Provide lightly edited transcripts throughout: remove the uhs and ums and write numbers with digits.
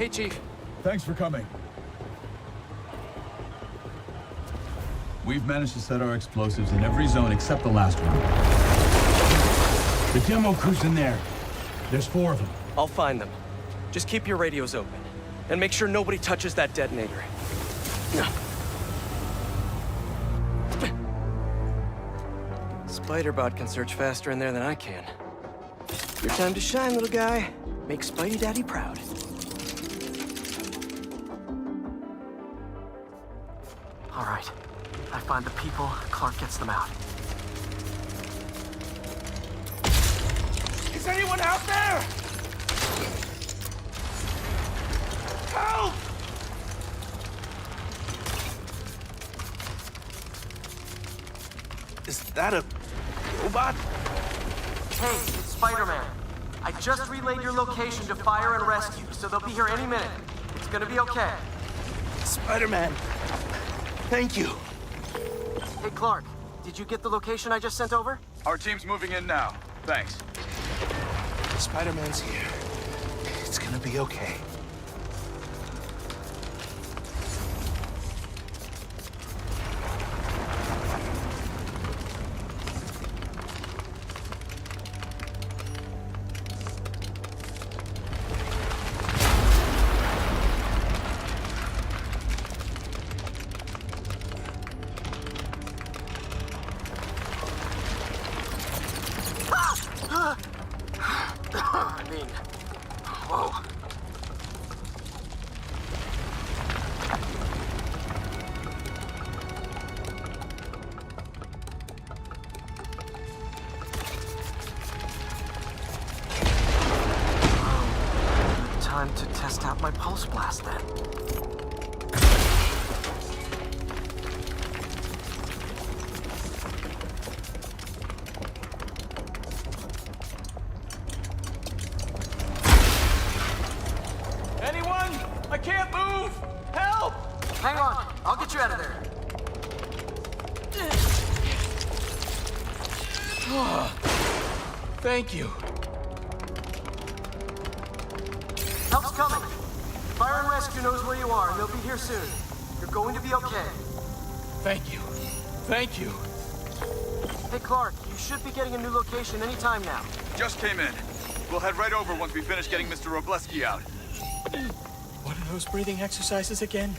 Hey, Chief. Thanks for coming. We've managed to set our explosives in every zone except the last one. The demo crew's in there. There's 4 of them. I'll find them. Just keep your radios open. And make sure nobody touches that detonator. Spider-Bot can search faster in there than I can. Your time to shine, little guy. Make Spidey Daddy proud. All right. I find the people, Clark gets them out. Is anyone out there? Help! Is that a robot? Hey, it's Spider-Man. I just relayed your location to fire and rescue, so they'll be here any minute. It's gonna be okay. Spider-Man. Thank you. Hey, Clark, did you get the location I just sent over? Our team's moving in now. Thanks. Spider-Man's here. It's gonna be okay. Whoa. Time to test out my pulse blast then. Anyone? I can't move! Help! Hang on, I'll get you out of there. Thank you. Help's coming. Fire and Rescue knows where you are, and they'll be here soon. You're going to be okay. Thank you. Thank you. Hey, Clark, you should be getting a new location any time now. Just came in. We'll head right over once we finish getting Mr. Robleski out. What are those breathing exercises again?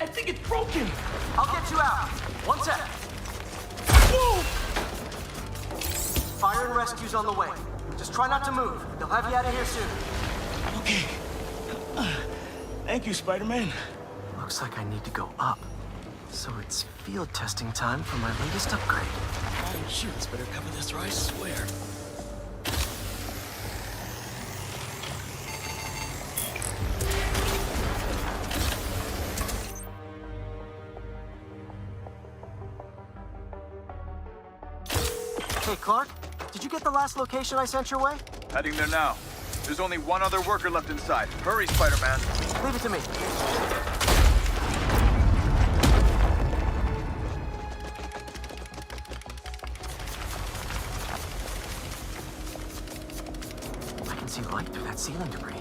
I think it's broken. I'll get you out. One sec. Whoa! Fire and Rescue's on the way. Just try not to move. They'll have you out of here soon. Okay. Thank you, Spider-Man. Looks like I need to go up. So it's field testing time for my latest upgrade. Insurance better cover this, or I swear. Hey, Clark, did you get the last location I sent your way? Heading there now. There's only one other worker left inside. Hurry, Spider-Man. Leave it to me. I can see light through that ceiling debris.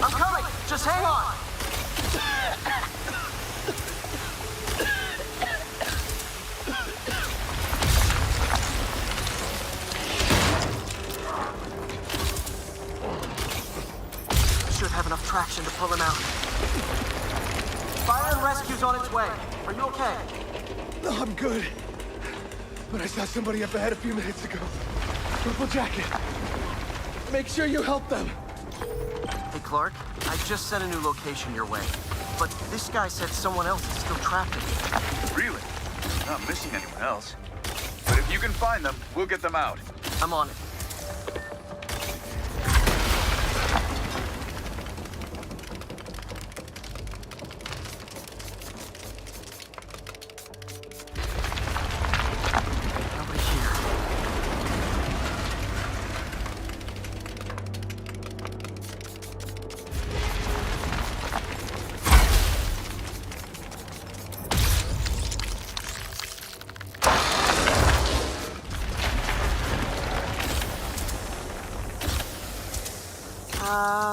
I'm coming! Just hang on! location to pull him out. Fire and rescue's on its way. Are you okay? No, I'm good. But I saw somebody up ahead a few minutes ago. Purple jacket. Make sure you help them. Hey, Clark, I just sent a new location your way. But this guy said someone else is still trapped in here. Really? Not missing anyone else. But if you can find them, we'll get them out. I'm on it. Nobody here.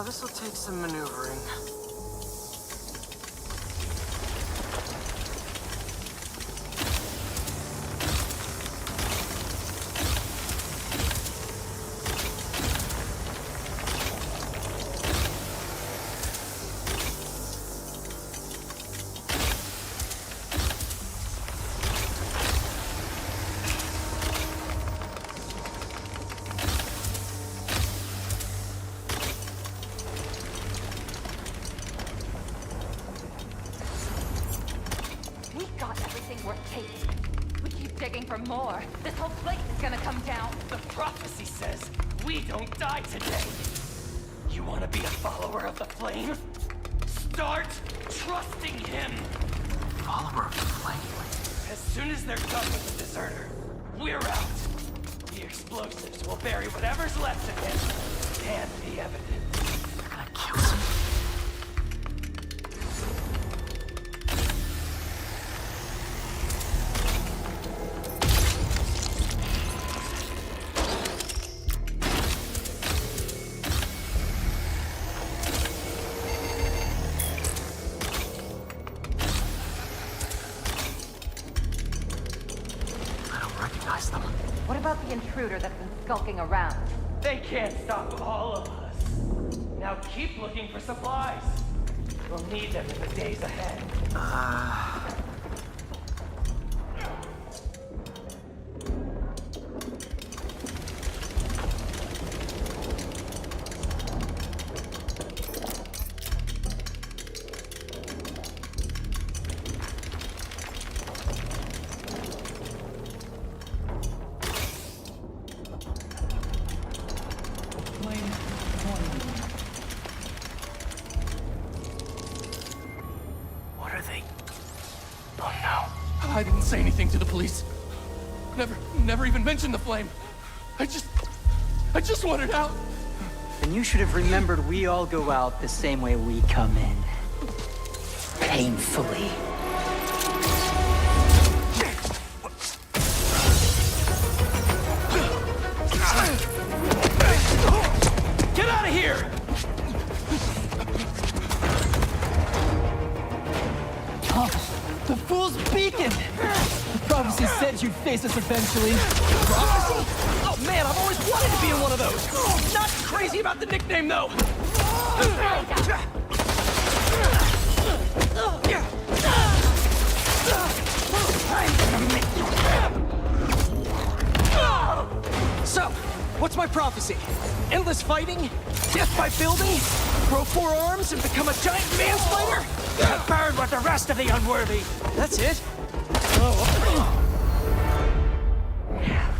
This'll take some maneuvering. We keep digging for more. This whole place is gonna come down. The prophecy says we don't die today. You want to be a follower of the flame? Start trusting him. Follower of the flame. As soon as they're done with the deserter, we're out. The explosives will bury whatever's left of him and the evidence. They're gonna kill him. What about the intruder that's been skulking around? They can't stop all of us. Now keep looking for supplies. We'll need them in the days ahead. What are they? Oh no. I didn't say anything to the police. Never even mentioned the flame. I just wanted out. Then you should have remembered we all go out the same way we come in. Painfully. Get out of here! The fool's beacon! The prophecy said you'd face us eventually. Prophecy? Oh man, I've always wanted to be in one of those. Not crazy about the nickname though. So, what's my prophecy? Endless fighting? Death by building? Grow 4 arms and become a giant man spider? Burn with the rest of the unworthy! That's it?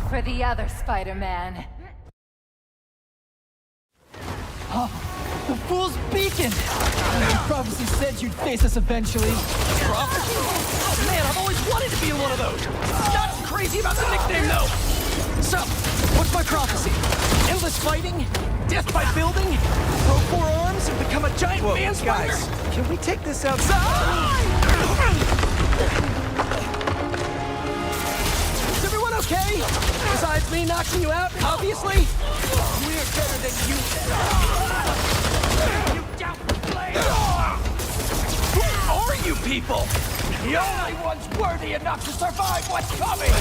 For the other Spider-Man. The fool's beacon! The prophecy said you'd face us eventually. Prophecy? Oh man, I've always wanted to be in one of those. Not crazy about the nickname though. So, what's my prophecy? Endless fighting? Death by building? Grow 4 arms and become a giant man spider? Guys, can we take this outside? Is everyone okay? Besides me knocking you out, obviously? We're better than you. You doubtful flame! Who are you people? The only ones worthy enough to survive what's coming!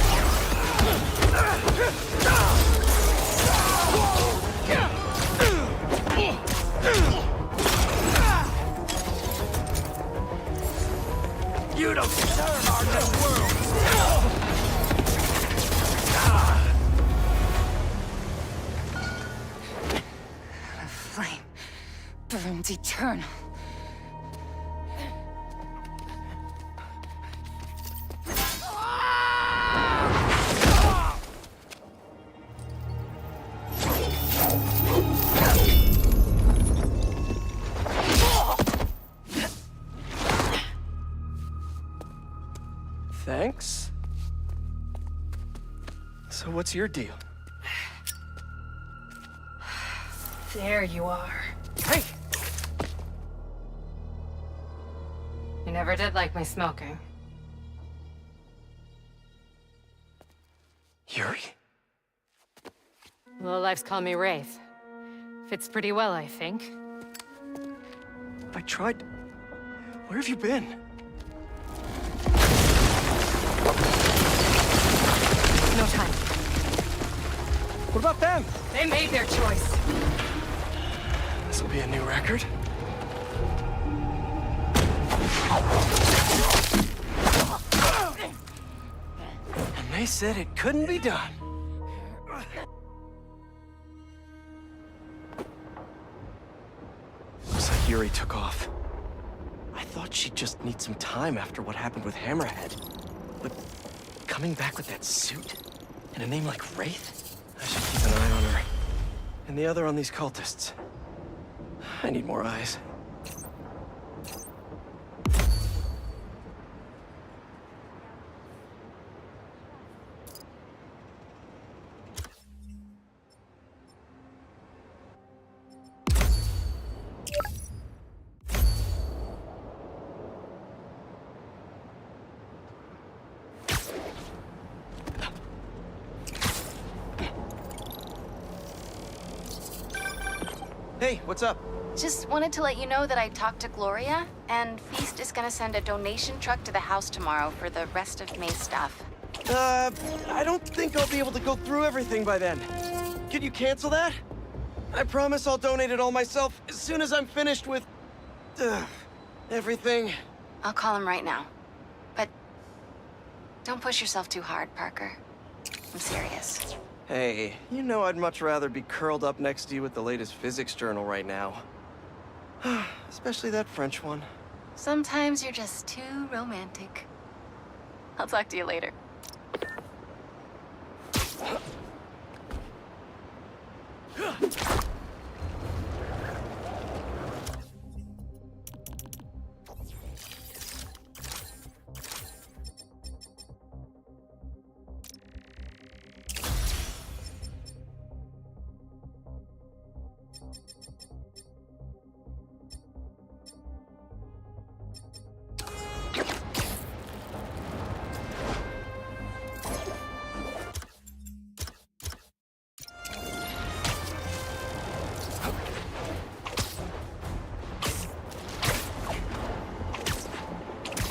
It's eternal. Thanks. So what's your deal? There you are. Hey! You never did like my smoking. Yuri? Lowlifes call me Wraith. Fits pretty well, I think. I tried... Where have you been? No time. What about them? They made their choice. This'll be a new record. And they said it couldn't be done. Looks like Yuri took off. I thought she'd just need some time after what happened with Hammerhead. But coming back with that suit and a name like Wraith? I should keep an eye on her. And the other on these cultists. I need more eyes. Hey, what's up? Just wanted to let you know that I talked to Gloria, and Feast is gonna send a donation truck to the house tomorrow for the rest of May's stuff. I don't think I'll be able to go through everything by then. Could you cancel that? I promise I'll donate it all myself as soon as I'm finished with... everything. I'll call him right now. But don't push yourself too hard, Parker. I'm serious. Hey, you know I'd much rather be curled up next to you with the latest physics journal right now. Especially that French one. Sometimes you're just too romantic. I'll talk to you later.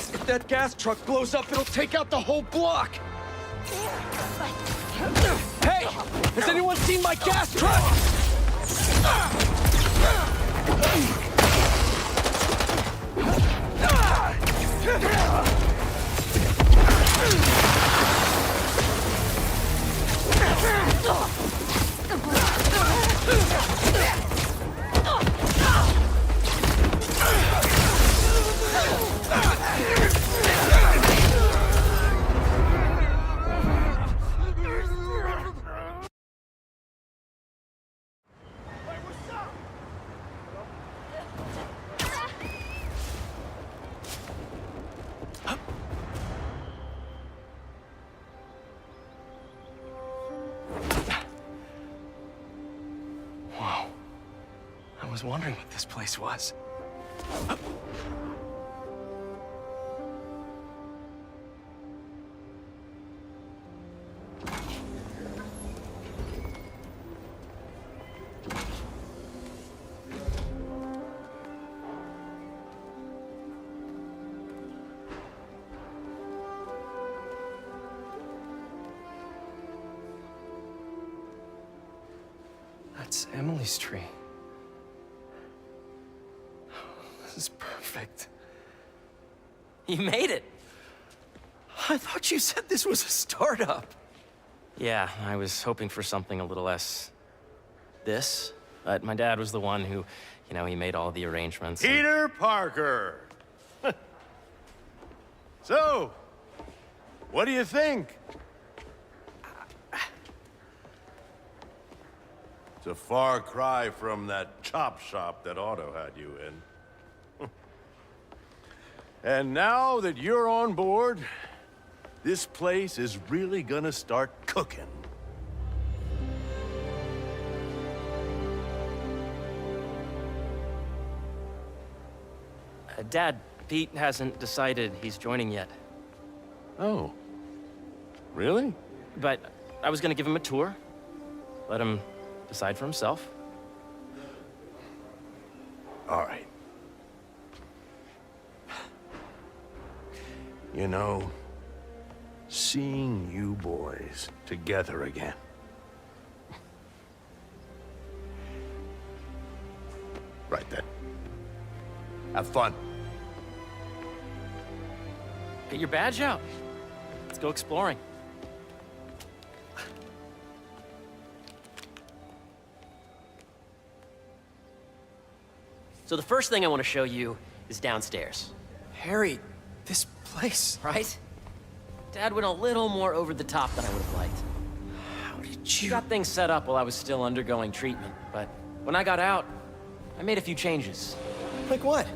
If that gas truck blows up, it'll take out the whole block! Hey! Has anyone seen my gas truck? Whoa. I was wondering what this place was. That's Emily's tree. This is perfect. You made it! I thought you said this was a startup. Yeah, I was hoping for something a little less... this. But my dad was the one who You know, he made all the arrangements. Peter Parker! So, what do you think? It's a far cry from that chop shop that Otto had you in. And now that you're on board, this place is really gonna start cooking. Dad, Pete hasn't decided he's joining yet. Oh. Really? But I was gonna give him a tour. Let him decide for himself. All right. You know, seeing you boys together again. Right then. Have fun. Get your badge out. Let's go exploring. So the first thing I want to show you is downstairs. Harry, this place. Right? Dad went a little more over the top than I would have liked. How did He you... got things set up while I was still undergoing treatment, but when I got out, I made a few changes. Like what?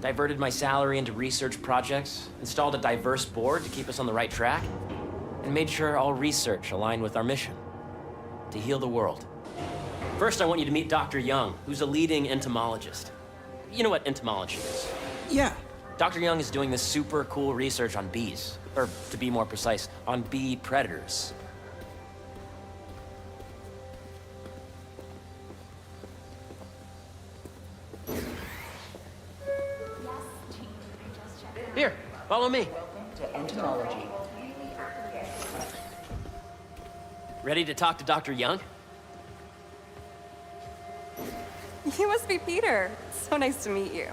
Diverted my salary into research projects, installed a diverse board to keep us on the right track, and made sure all research aligned with our mission, to heal the world. First, I want you to meet Dr. Young, who's a leading entomologist. You know what entomology is? Yeah. Dr. Young is doing this super cool research on bees, or to be more precise, on bee predators. Here, follow me. To entomology. Ready to talk to Dr. Young? You must be Peter. So nice to meet you.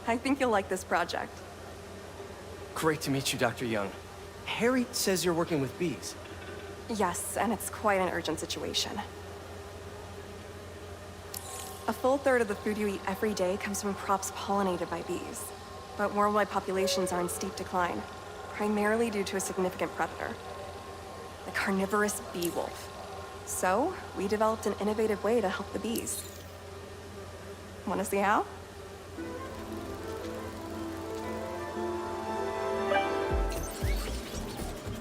I think you'll like this project. Great to meet you, Dr. Young. Harry says you're working with bees. Yes, and it's quite an urgent situation. A full third of the food you eat every day comes from crops pollinated by bees. But worldwide populations are in steep decline, primarily due to a significant predator, the carnivorous bee wolf. So, we developed an innovative way to help the bees. Want to see how?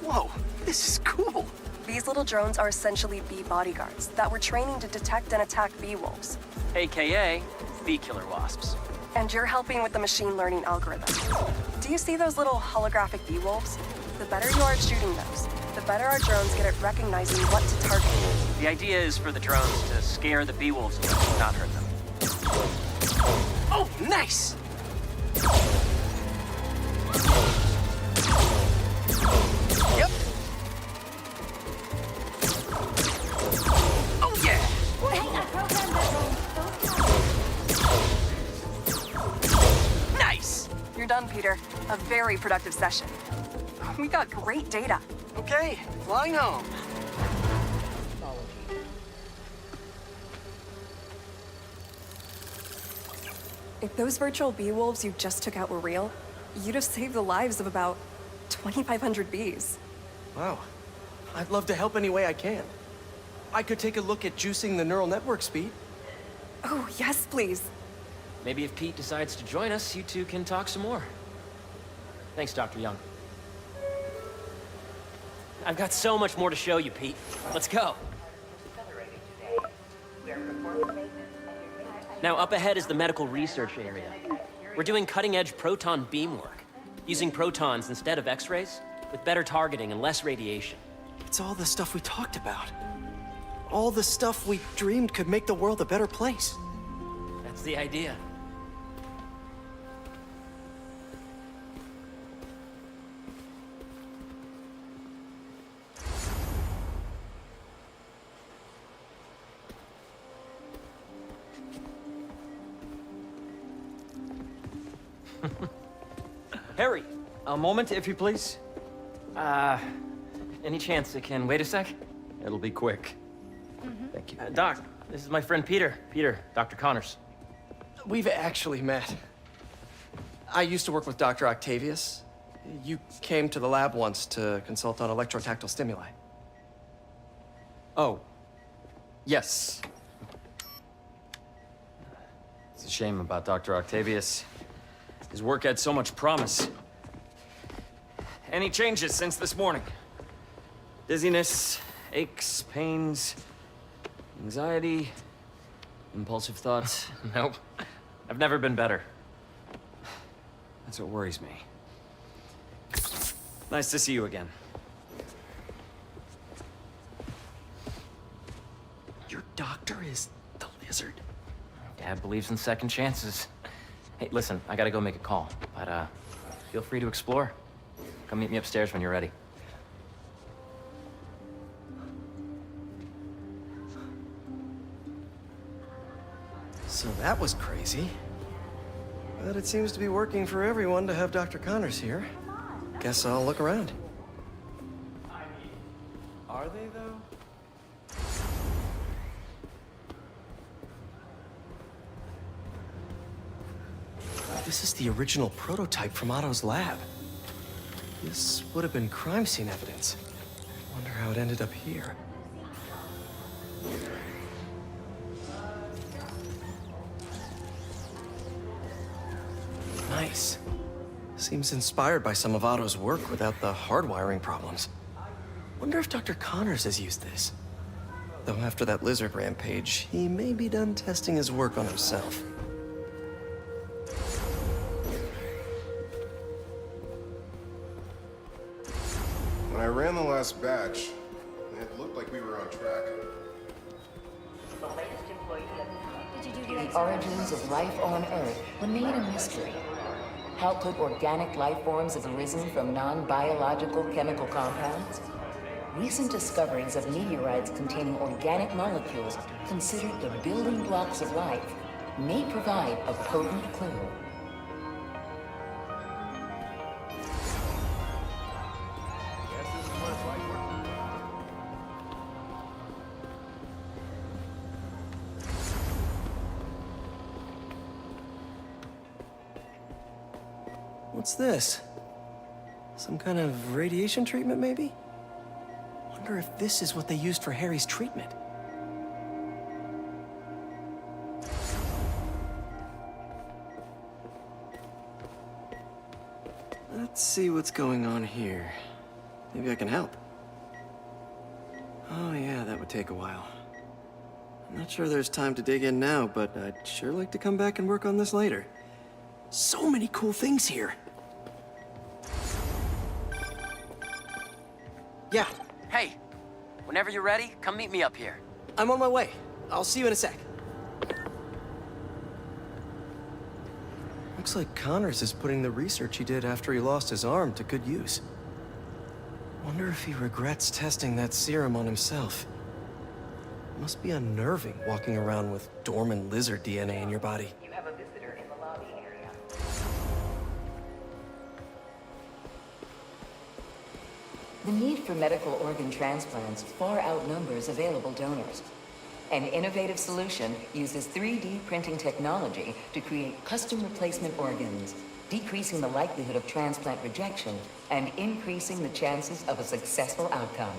Whoa, this is cool. These little drones are essentially bee bodyguards that we're training to detect and attack bee wolves. AKA bee killer wasps. And you're helping with the machine learning algorithm. Do you see those little holographic bee wolves? The better you are at shooting those, the better our drones get at recognizing what to target. The idea is for the drones to scare the bee wolves away, not hurt them. Oh, nice! Yep. Oh, yeah! Nice! You're done, Peter. A very productive session. We got great data. Okay, flying home. If those virtual bee wolves you just took out were real, you'd have saved the lives of about 2,500 bees. Wow. I'd love to help any way I can. I could take a look at juicing the neural network speed. Oh, yes, please. Maybe if Pete decides to join us, you two can talk some more. Thanks, Dr. Young. I've got so much more to show you, Pete. Let's go. Now, up ahead is the medical research area. We're doing cutting-edge proton beam work, using protons instead of X-rays, with better targeting and less radiation. It's all the stuff we talked about. All the stuff we dreamed could make the world a better place. That's the idea. Harry, a moment, if you please. Any chance it can wait a sec? It'll be quick. Thank you. Doc, this is my friend Peter. Peter, Dr. Connors. we've actually met. I used to work with Dr. Octavius. You came to the lab once to consult on electrotactile stimuli. Oh, yes. It's a shame about Dr. Octavius. His work had so much promise. Any changes since this morning? Dizziness, aches, pains, anxiety, impulsive thoughts? Nope. I've never been better. That's what worries me. Nice to see you again. Your doctor is the lizard? Dad believes in second chances. Hey, listen, I gotta go make a call, but feel free to explore. Come meet me upstairs when you're ready. So that was crazy. But it seems to be working for everyone to have Dr. Connors here. Guess I'll look around. Are they, though? This is the original prototype from Otto's lab. This would have been crime scene evidence. Wonder how it ended up here. Nice. Seems inspired by some of Otto's work without the hardwiring problems. Wonder if Dr. Connors has used this. Though after that lizard rampage, he may be done testing his work on himself. When I ran the last batch, it looked like we were on track. The origins of life on Earth were made a mystery. How could organic life forms have arisen from non-biological chemical compounds? Recent discoveries of meteorites containing organic molecules considered the building blocks of life may provide a potent clue. What's this? Some kind of radiation treatment, maybe? Wonder if this is what they used for Harry's treatment. Let's see what's going on here. Maybe I can help. Oh yeah, that would take a while. I'm not sure there's time to dig in now, but I'd sure like to come back and work on this later. So many cool things here. Yeah. Hey, whenever you're ready, come meet me up here. I'm on my way. I'll see you in a sec. Looks like Connors is putting the research he did after he lost his arm to good use. Wonder if he regrets testing that serum on himself. Must be unnerving walking around with dormant lizard DNA in your body. You have a visitor in the lobby area. The need for medical organ transplants far outnumbers available donors. An innovative solution uses 3D printing technology to create custom replacement organs, decreasing the likelihood of transplant rejection and increasing the chances of a successful outcome.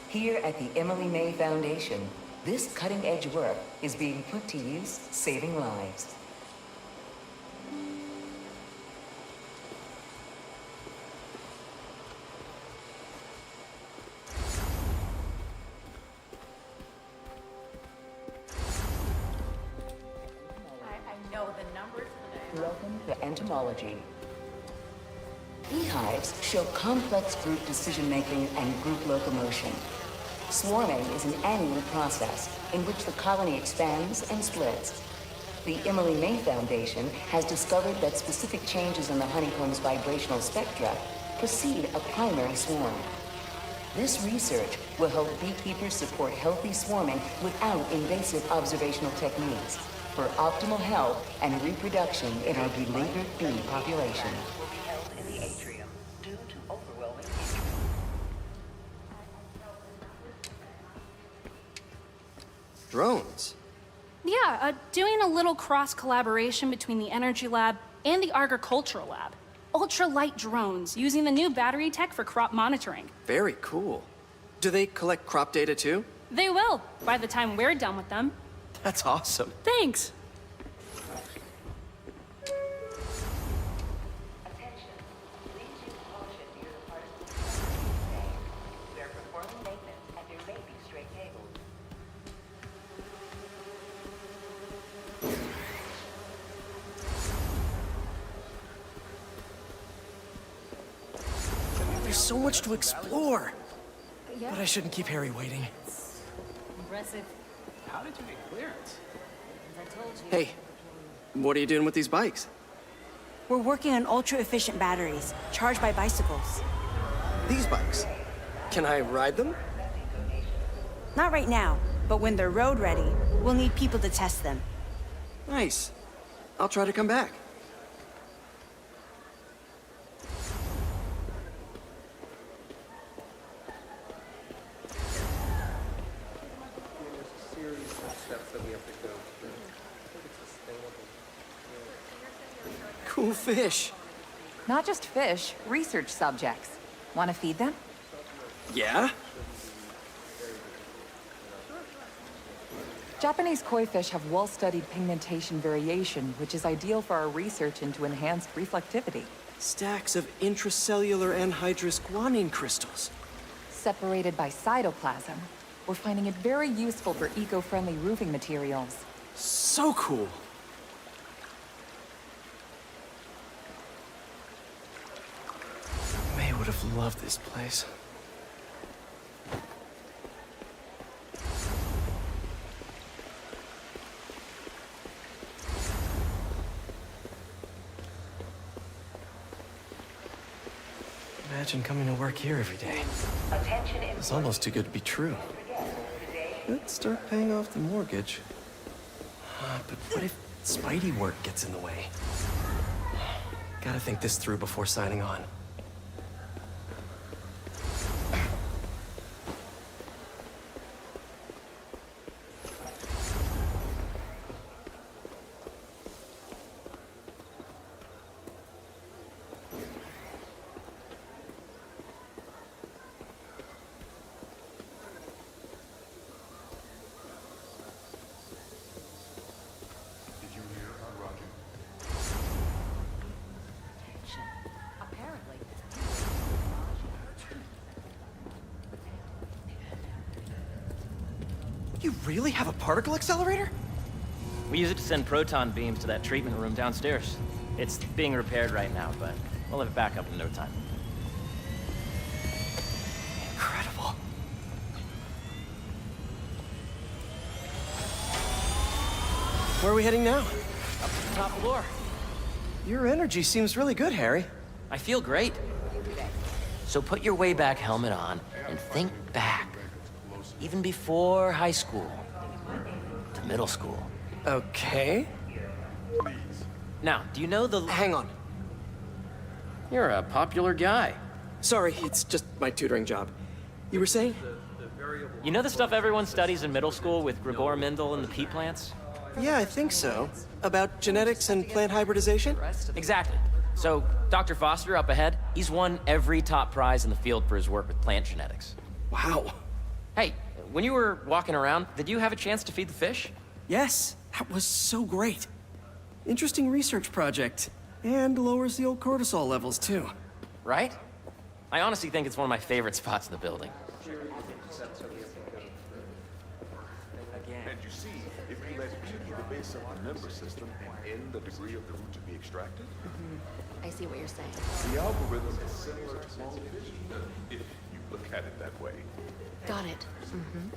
Here at the Emily May Foundation, this cutting-edge work is being put to use, saving lives. I know the numbers for that. Welcome to entomology. Beehives show complex group decision-making and group locomotion. Swarming is an annual process in which the colony expands and splits. The Emily May Foundation has discovered that specific changes in the honeycomb's vibrational spectra precede a primary swarm. This research will help beekeepers support healthy swarming without invasive observational techniques for optimal health and reproduction in our beleaguered bee population. Drones? Yeah, doing a little cross-collaboration between the Energy Lab and the Agricultural Lab. Ultralight drones, using the new battery tech for crop monitoring. Very cool. Do they collect crop data too? They will, by the time we're done with them. That's awesome. Thanks. There's so much to explore. But I shouldn't keep Harry waiting. Impressive. How did you get clearance? As I told you. Hey, what are you doing with these bikes? We're working on ultra-efficient batteries, charged by bicycles. These bikes? Can I ride them? Not right now, but when they're road ready, we'll need people to test them. Nice. I'll try to come back. Cool fish. Not just fish, research subjects. Want to feed them? Yeah? Japanese koi fish have well-studied pigmentation variation, which is ideal for our research into enhanced reflectivity. Stacks of intracellular anhydrous guanine crystals. Separated by cytoplasm, we're finding it very useful for eco-friendly roofing materials. So cool. May would have loved this place. Imagine coming to work here every day. It's almost too good to be true. Let's start paying off the mortgage. But what if Spidey work gets in the way? Gotta think this through before signing on. You really have a particle accelerator? We use it to send proton beams to that treatment room downstairs. It's being repaired right now, but we'll have it back up in no time. Incredible. Where are we heading now? Up to the top floor. Your energy seems really good, Harry. I feel great. So put your way back helmet on and think back. Even before high school to middle school. Okay. Now, do you know the... Hang on. You're a popular guy. Sorry, it's just my tutoring job. You were saying? You know the stuff everyone studies in middle school with Gregor Mendel and the pea plants? Yeah, I think so. About genetics and plant hybridization? Exactly. So, Dr. Foster up ahead, he's won every top prize in the field for his work with plant genetics. Wow. Hey, when you were walking around, did you have a chance to feed the fish? Yes, that was so great. Interesting research project. And lowers the old cortisol levels, too. Right? I honestly think it's one of my favorite spots in the building. And you see, if you let P be the base of the member system and N the degree of the root to be extracted, I see what you're saying. the algorithm is similar to long division, if you look at it that way. Got it. Mm-hmm.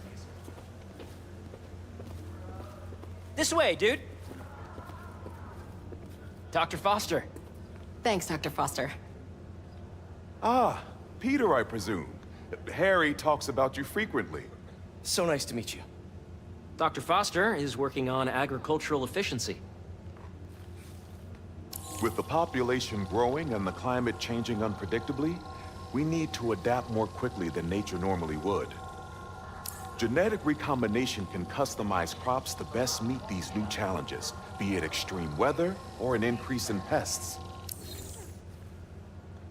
This way, dude. Dr. Foster. Thanks, Dr. Foster. Ah, Peter, I presume. Harry talks about you frequently. So nice to meet you. Dr. Foster is working on agricultural efficiency. With the population growing and the climate changing unpredictably, we need to adapt more quickly than nature normally would. Genetic recombination can customize crops to best meet these new challenges, be it extreme weather or an increase in pests.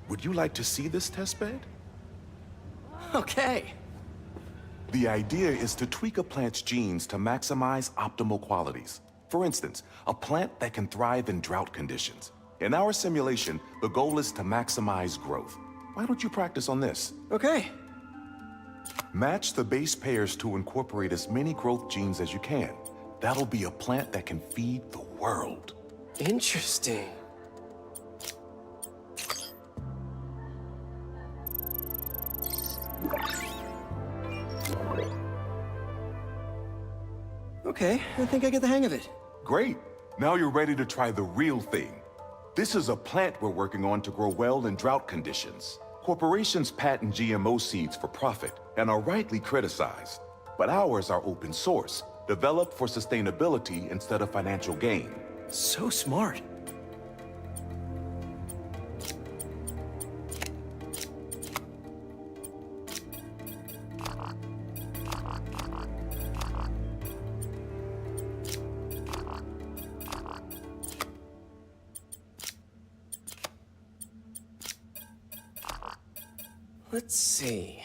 Would you like to see this testbed? Okay. The idea is to tweak a plant's genes to maximize optimal qualities. For instance, a plant that can thrive in drought conditions. In our simulation, the goal is to maximize growth. Why don't you practice on this? Okay. Match the base pairs to incorporate as many growth genes as you can. That'll be a plant that can feed the world. Interesting. Okay, I think I get the hang of it. Great. Now you're ready to try the real thing. This is a plant we're working on to grow well in drought conditions. Corporations patent GMO seeds for profit and are rightly criticized. But ours are open source, developed for sustainability instead of financial gain. So smart. Let's see.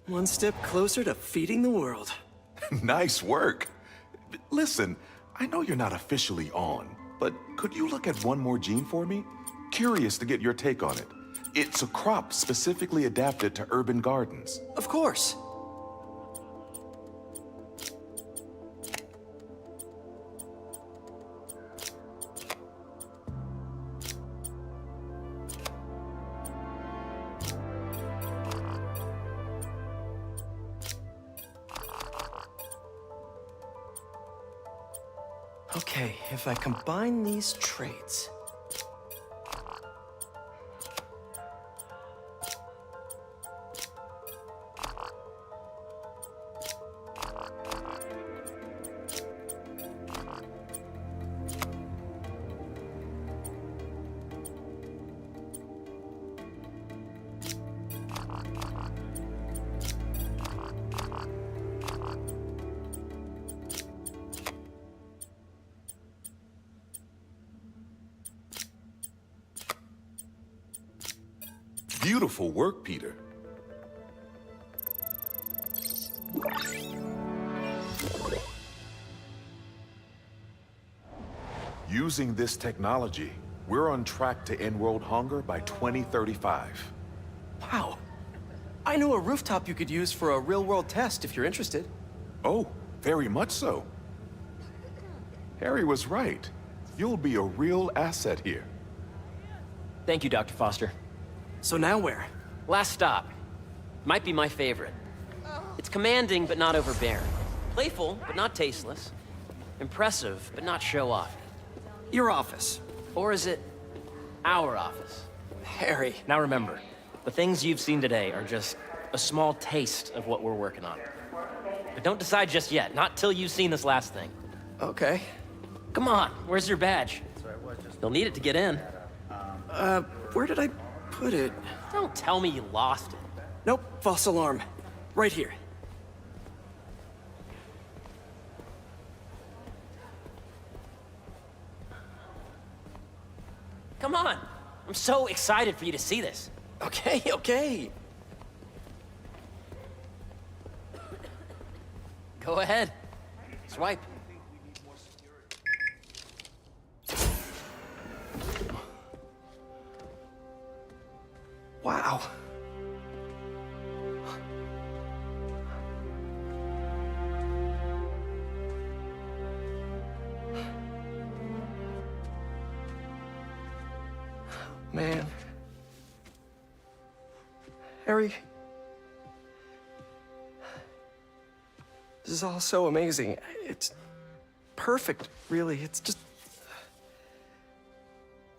One step closer to feeding the world. Nice work. Listen, I know you're not officially on, but could you look at one more gene for me? Curious to get your take on it. It's a crop specifically adapted to urban gardens. Of course. Okay, if I combine these traits... Beautiful work, Peter. Using this technology, we're on track to end world hunger by 2035. Wow. I know a rooftop you could use for a real-world test if you're interested. Oh, very much so. Harry was right. You'll be a real asset here. Thank you, Dr. Foster. So now where? Last stop. Might be my favorite. It's commanding, but not overbearing. Playful, but not tasteless. Impressive, but not show-off. Your office. Or is it our office? Harry. Now remember, the things you've seen today are just a small taste of what we're working on. But don't decide just yet, not till you've seen this last thing. Okay. Come on, where's your badge? You'll need it to get in. Where did I put it? Don't tell me you lost it. Nope, false alarm. Right here. Come on! I'm so excited for you to see this. Okay, okay. Go ahead. Swipe. Wow. Man. Harry. This is all so amazing. It's perfect, really. It's just...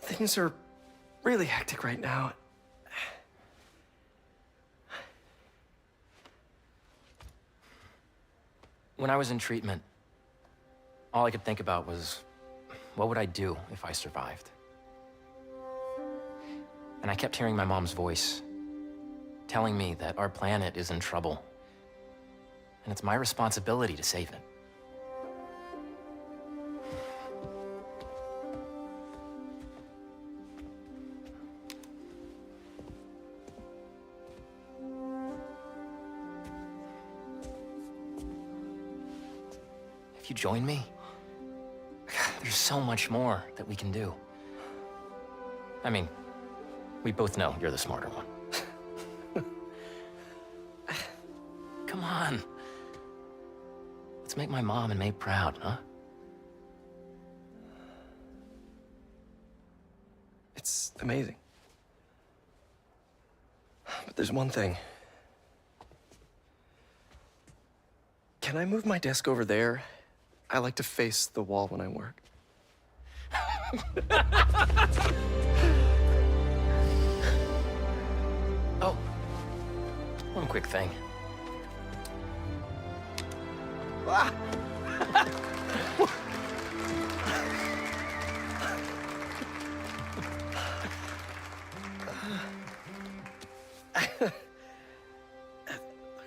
Things are really hectic right now. When I was in treatment, all I could think about was, what would I do if I survived? And I kept hearing my mom's voice, telling me that our planet is in trouble, and it's my responsibility to save it. If you join me, there's so much more that we can do. I mean, we both know you're the smarter one. Come on. Let's make my mom and May proud, huh? It's amazing. But there's one thing. Can I move my desk over there? I like to face the wall when I work. Oh, one quick thing. Ah!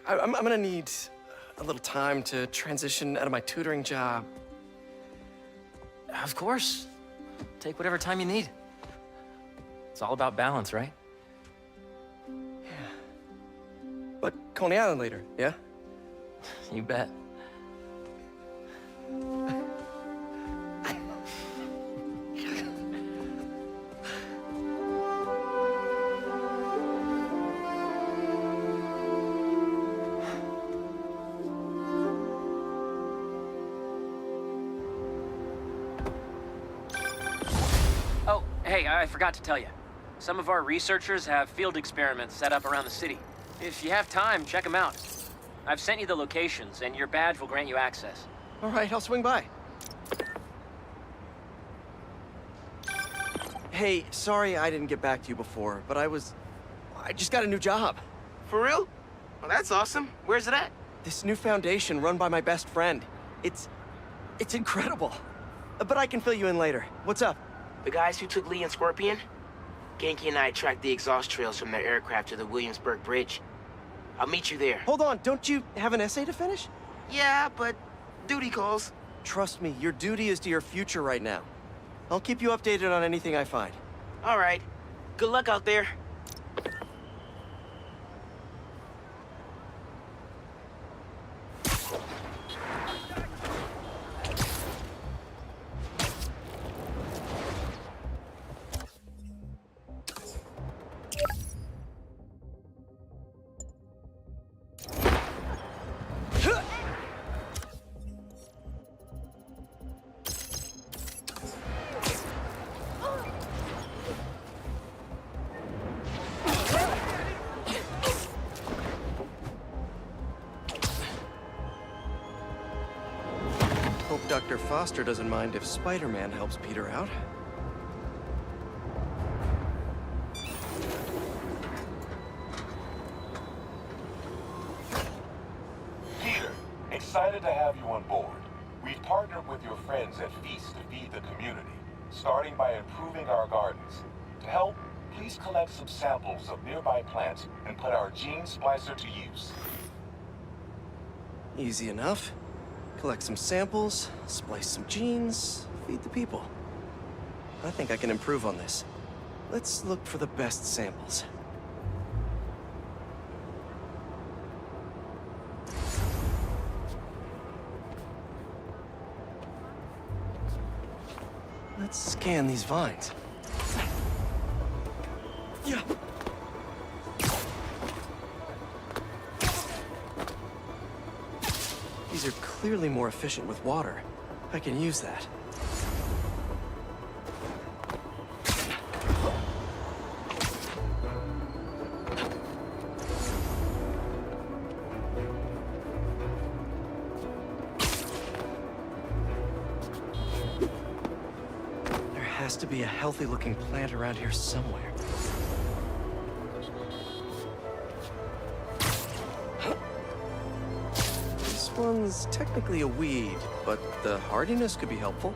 I'm gonna need a little time to transition out of my tutoring job. Of course. Take whatever time you need. It's all about balance, right? But Coney Island later, yeah? You bet. Oh, hey, I forgot to tell you. Some of our researchers have field experiments set up around the city. If you have time, check them out. I've sent you the locations, and your badge will grant you access. All right, I'll swing by. Hey, sorry I didn't get back to you before, but I just got a new job. For real? Well, that's awesome. Where's it at? This new foundation run by my best friend. It's incredible. But I can fill you in later. What's up? The guys who took Lee and Scorpion? Genki and I tracked the exhaust trails from their aircraft to the Williamsburg Bridge. I'll meet you there. Hold on, don't you have an essay to finish? Yeah, but duty calls. Trust me, your duty is to your future right now. I'll keep you updated on anything I find. All right. Good luck out there. Hope Dr. Foster doesn't mind if Spider-Man helps Peter out. Peter, excited to have you on board. We've partnered with your friends at Feast to feed the community, starting by improving our gardens. To help, please collect some samples of nearby plants and put our gene splicer to use. Easy enough. Collect some samples, splice some genes, feed the people. I think I can improve on this. Let's look for the best samples. Let's scan these vines. Yeah. These are clearly more efficient with water. I can use that. There has to be a healthy-looking plant around here somewhere. This one's technically a weed, but the hardiness could be helpful.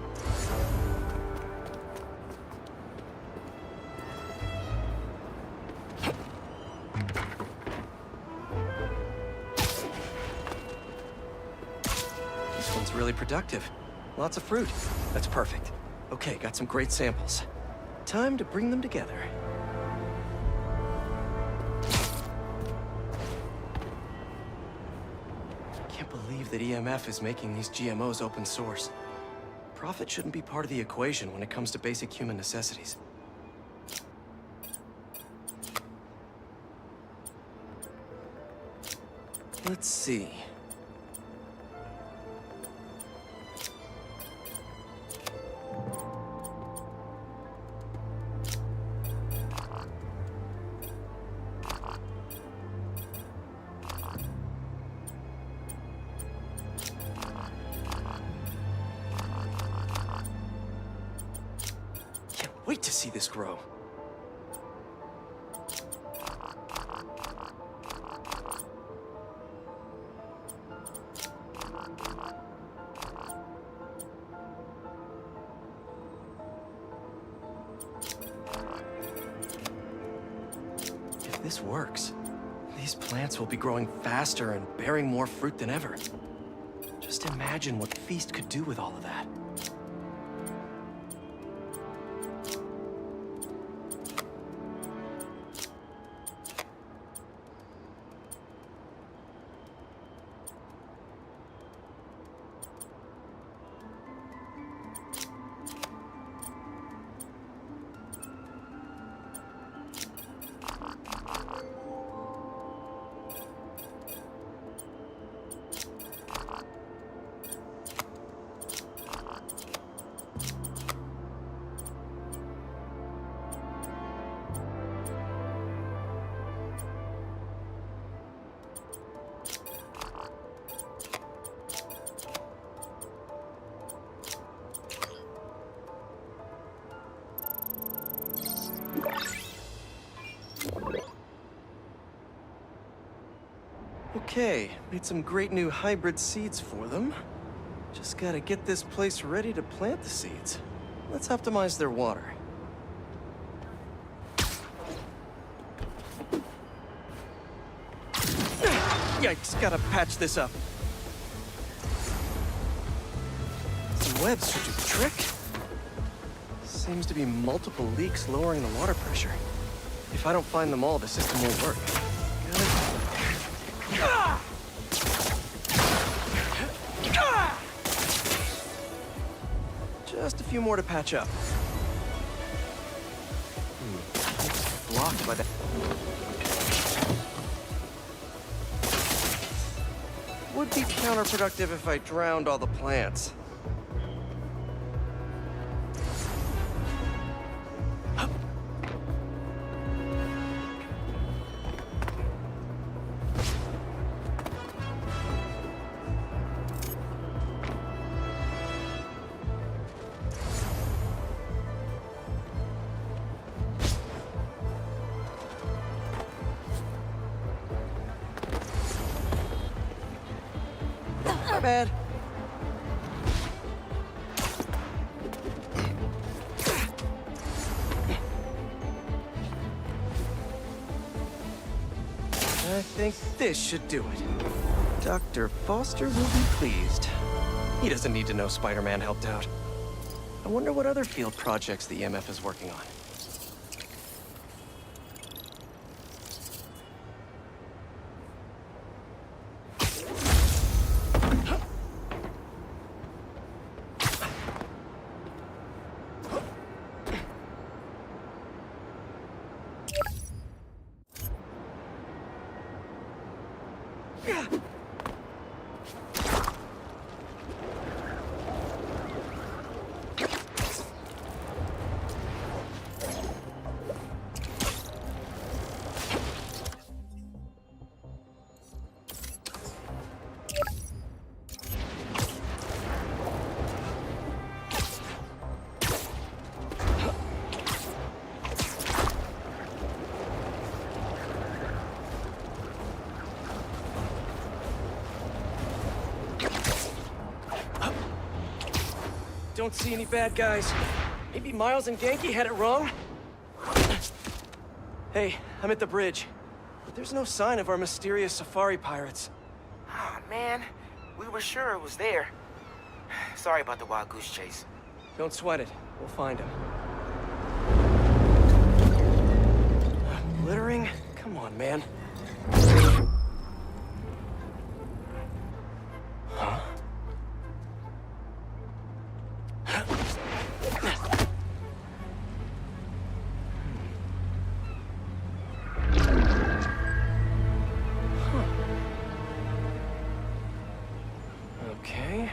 This one's really productive. Lots of fruit. That's perfect. Okay, got some great samples. Time to bring them together. Can't believe that EMF is making these GMOs open source. Profit shouldn't be part of the equation when it comes to basic human necessities. Let's see. Wait to see this grow. If this works, these plants will be growing faster and bearing more fruit than ever. Just imagine what Feast could do with all of that. Okay, made some great new hybrid seeds for them. Just gotta get this place ready to plant the seeds. Let's optimize their water. Yikes, gotta patch this up. Some webs should do the trick. Seems to be multiple leaks lowering the water pressure. If I don't find them all, the system won't work. Just a few more to patch up. Blocked by that. Would be counterproductive if I drowned all the plants. Bad. I think this should do it. Dr. Foster will be pleased. He doesn't need to know Spider-Man helped out. I wonder what other field projects the EMF is working on. Don't see any bad guys. Maybe Miles and Genki had it wrong? Hey, I'm at the bridge. But there's no sign of our mysterious safari pirates. Oh, man. We were sure it was there. Sorry about the wild goose chase. Don't sweat it. We'll find him. Littering? Come on, man. Huh? Okay.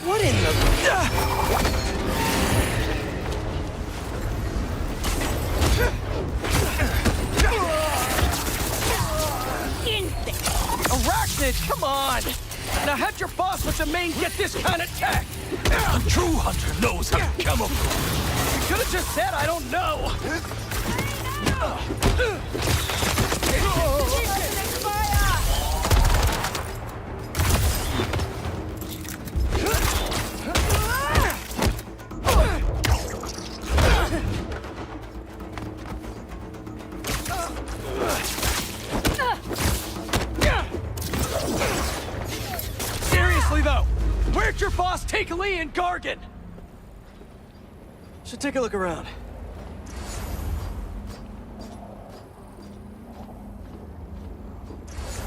What in the... Arachnid, come on! Now have your boss with the main get this kind of tech! A true hunter knows how to camouflage. You could have just said I don't know! Seriously though, where'd your boss take Lee and Gargan? Should take a look around.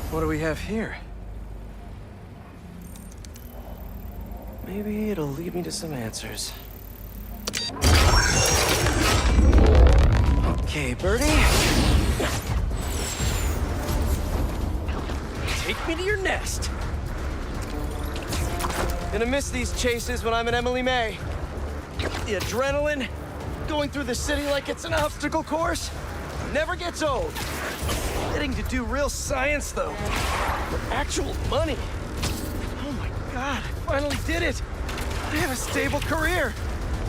What do we have here? Maybe it'll lead me to some answers. Okay, Birdie. Take me to your nest. Gonna miss these chases when I'm in Emily May. The adrenaline, going through the city like it's an obstacle course, never gets old. Getting to do real science, though. For actual money. Oh my God, I finally did it. I have a stable career.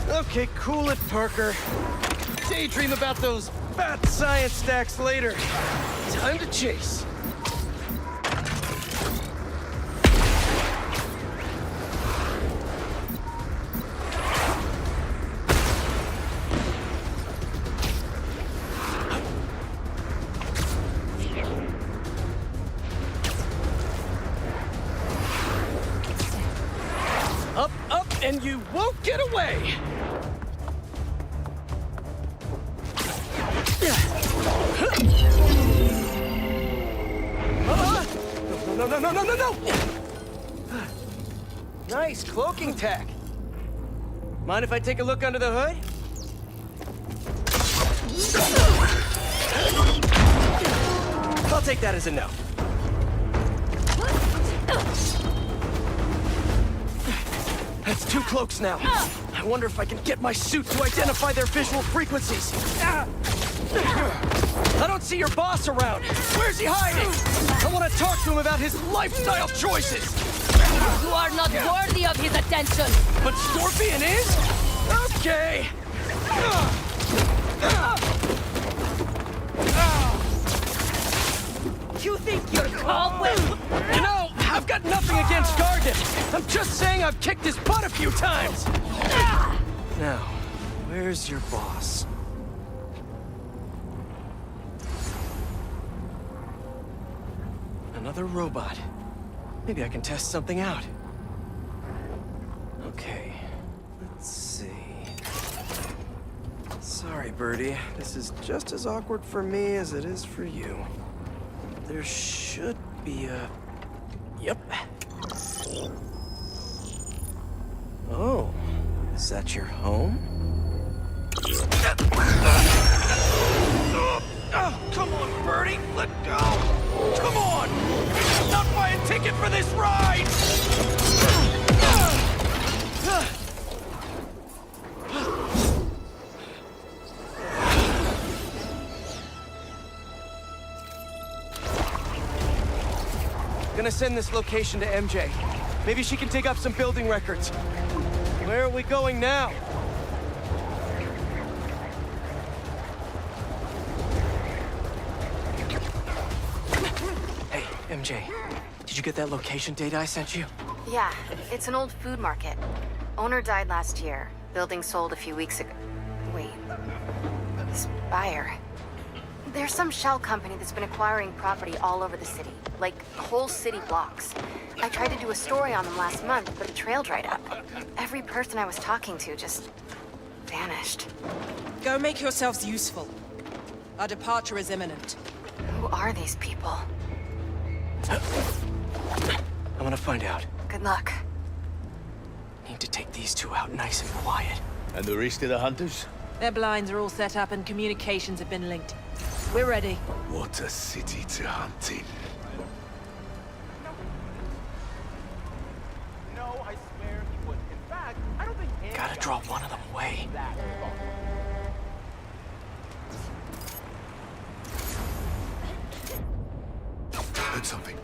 Okay, cool it, Parker. Daydream about those fat science stacks later. Time to chase. Up, up, and you won't get away! No! Nice cloaking tech. Mind if I take a look under the hood? I'll take that as a no. That's 2 cloaks now. I wonder if I can get my suit to identify their visual frequencies. I don't see your boss around. Where's he hiding? I want to talk to him about his lifestyle choices. You are not worthy of his attention. But Scorpion is? Okay. You think you're Kegwyn? You know, I've got nothing against Gargan. I'm just saying I've kicked his butt a few times. Now, where's your boss? Another robot. Maybe I can test something out. Okay, let's see. Sorry, Birdie. This is just as awkward for me as it is for you. There should be a... Yep. Oh, is that your home? Oh, come on, Birdie, let go! Come on! I'm not buying a ticket for this ride! Gonna send this location to MJ. Maybe she can dig up some building records. Where are we going now? Hey, MJ. Did you get that location data I sent you? Yeah, it's an old food market. Owner died last year. Building sold a few weeks ago. Wait. This buyer. There's some shell company that's been acquiring property all over the city. Like, whole city blocks. I tried to do a story on them last month, but the trail dried up. Every person I was talking to just vanished. Go make yourselves useful. Our departure is imminent. Who are these people? I'm gonna find out. Good luck. Need to take these two out nice and quiet. And the rest of the hunters? Their blinds are all set up and communications have been linked. We're ready. What a city to hunt in. No, I swear he would. In fact, I don't think gotta draw one of them away. Heard something.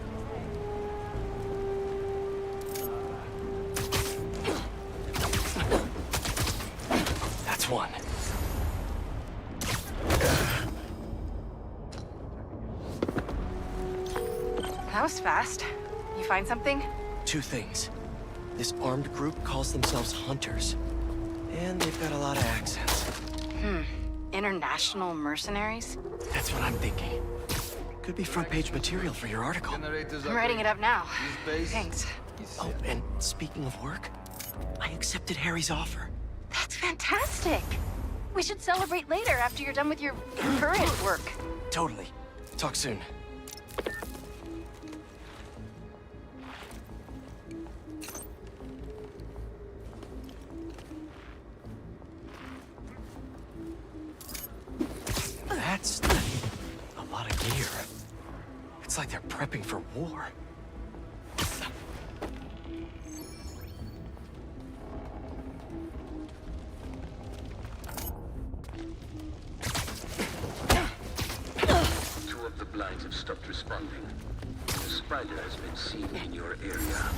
That's one. That was fast. You find something? Two things. This armed group calls themselves hunters. And they've got a lot of accents. International mercenaries? That's what I'm thinking. Could be front page material for your article. I'm writing it up now. Thanks. Oh, and speaking of work, I accepted Harry's offer. That's fantastic. We should celebrate later after you're done with your current work. Totally. Talk soon. That's a lot of gear. It's like they're prepping for war. Two of the blinds have stopped responding. The spider has been seen in your area.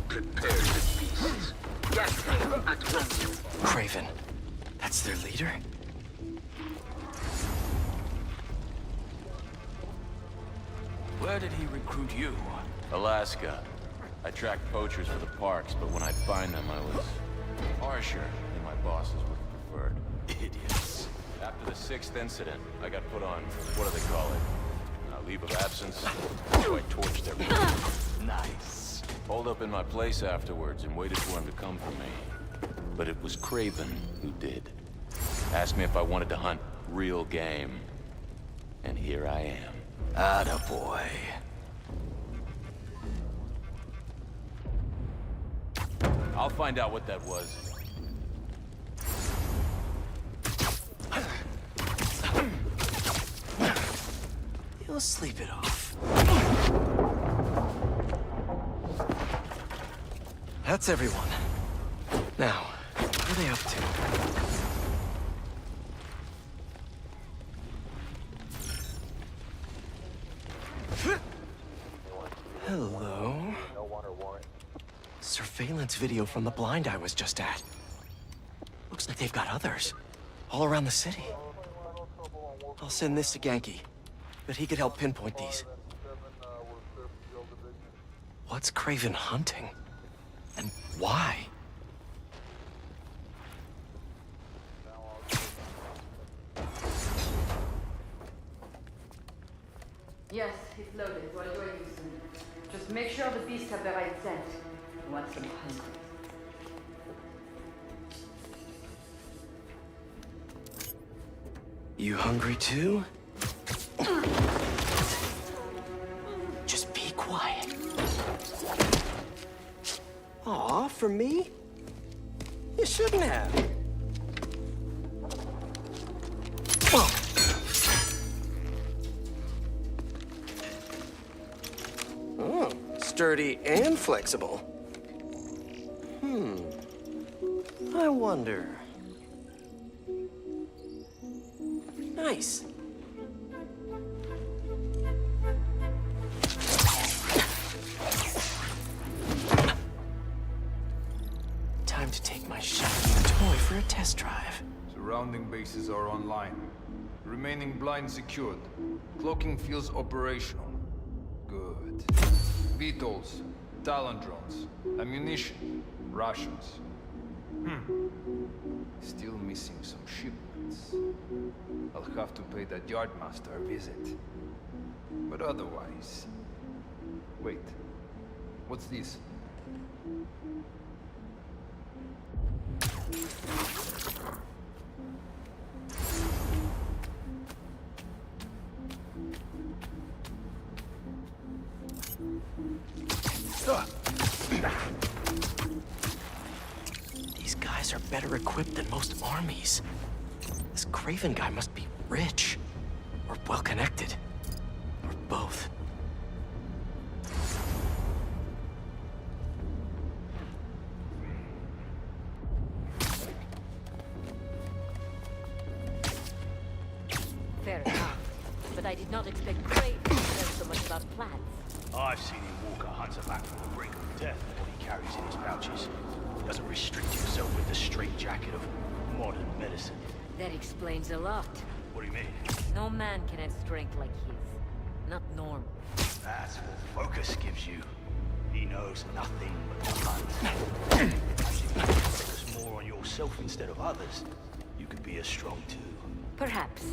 Prepare the beasts. Get him at once. Craven. That's their leader? Where did he recruit you? Alaska. I tracked poachers for the parks, but when I'd find them, I was harsher than my bosses would have preferred. Idiots. After the 6th incident, I got put on, what do they call it? Leave of absence. So I torched everyone. Nice. Holed up in my place afterwards and waited for him to come for me. But it was Craven who did. Asked me if I wanted to hunt real game. And here I am. Attaboy. I'll find out what that was. You'll sleep it off. That's everyone. Now, what are they up to? Hello? Surveillance video from the blind I was just at. Looks like they've got others. All around the city. I'll send this to Genki. But he could help pinpoint these. What's Craven hunting? And why? Yes, it's loaded. What do I use? Just make sure the beasts have the right scent. You want some hungry. You hungry too? Just be quiet. Aw, for me? You shouldn't have. Oh, sturdy and flexible. I wonder. Nice. Time to take my shiny toy for a test drive. Surrounding bases are online. Remaining blind secured. Cloaking feels operational. Good. VTOLs, Talon drones, ammunition, rations. Still missing some shipments. I'll have to pay that yardmaster a visit. But otherwise... Wait. What's this? These guys are better equipped than most armies. This Craven guy must be rich, or well-connected, or both. Fair enough. But I did not expect Craven to know so much about plants. I've seen him walk a hunter back from the brink of death with what he carries in his pouches. He doesn't restrict himself with the straitjacket of modern medicine. That explains a lot. What do you mean? No man can have strength like his. Not normal. That's what focus gives you. He knows nothing but the hunt. If you focus more on yourself instead of others, you could be as strong too. Perhaps.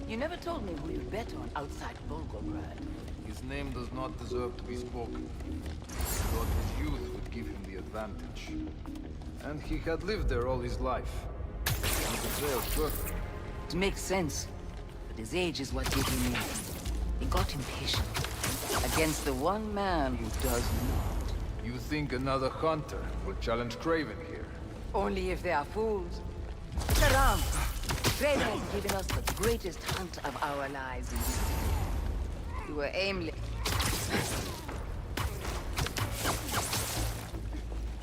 You never told me who you bet on outside Volgograd. His name does not deserve to be spoken. I thought his youth would give him the advantage. And he had lived there all his life. And the trail perfect. It makes sense. But his age is what gave him away. He got impatient. Against the one man who does not. You think another hunter will challenge Craven here? Only if they are fools. Saram! Craven has given us the greatest hunt of our lives in this city. You were aimless.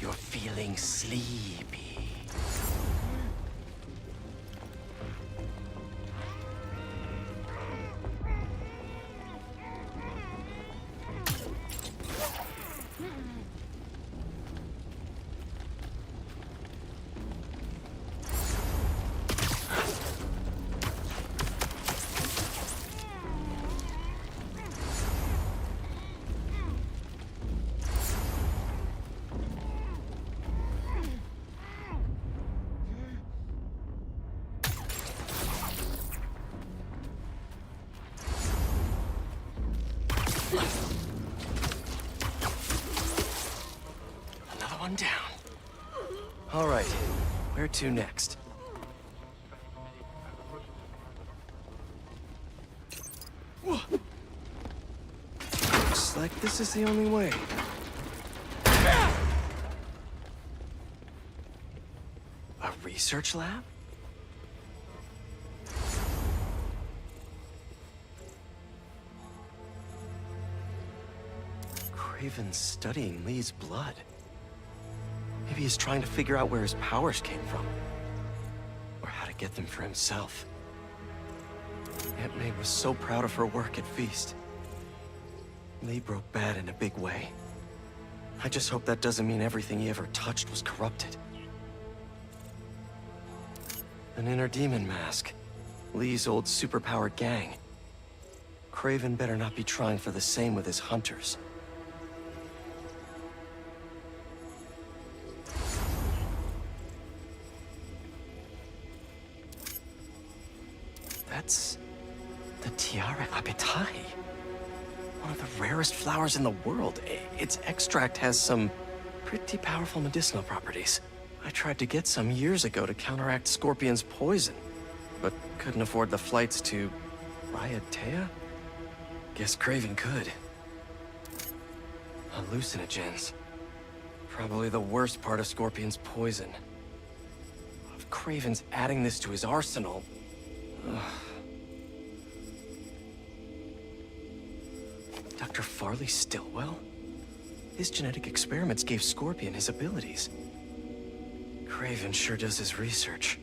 You're feeling sleepy. Another one down. All right, where to next? Looks like this is the only way. A research lab? Craven's studying Lee's blood. Maybe he's trying to figure out where his powers came from. Or how to get them for himself. Aunt May was so proud of her work at Feast. Lee broke bad in a big way. I just hope that doesn't mean everything he ever touched was corrupted. An inner demon mask. Lee's old superpowered gang. Craven better not be trying for the same with his hunters. That's the Tiara Apitai. One of the rarest flowers in the world. Its extract has some pretty powerful medicinal properties. I tried to get some years ago to counteract Scorpion's poison, but couldn't afford the flights to Raiatea? Guess Craven could. Hallucinogens. Probably the worst part of Scorpion's poison. If Craven's adding this to his arsenal... Ugh. Dr. Farley Stillwell? His genetic experiments gave Scorpion his abilities. Craven sure does his research.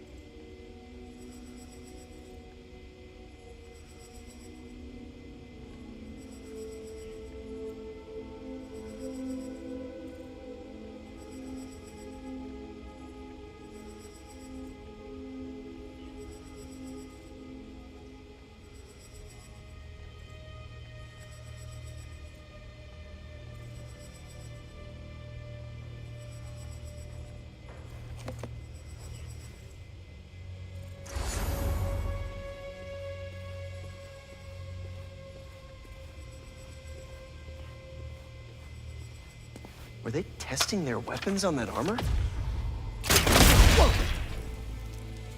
Were they testing their weapons on that armor?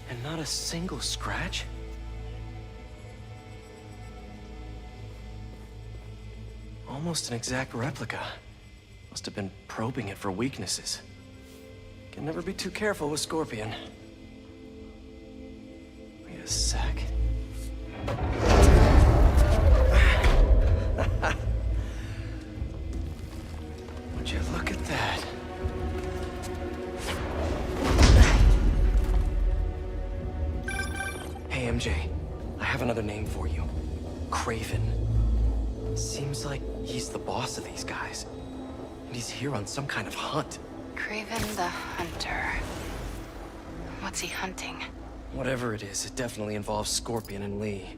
And not a single scratch? Almost an exact replica. Must have been probing it for weaknesses. Can never be too careful with Scorpion. Wait a sec. Would you look at that? Hey, MJ. I have another name for you. Craven. Seems like he's the boss of these guys. And he's here on some kind of hunt. Craven the Hunter. What's he hunting? Whatever it is, it definitely involves Scorpion and Lee.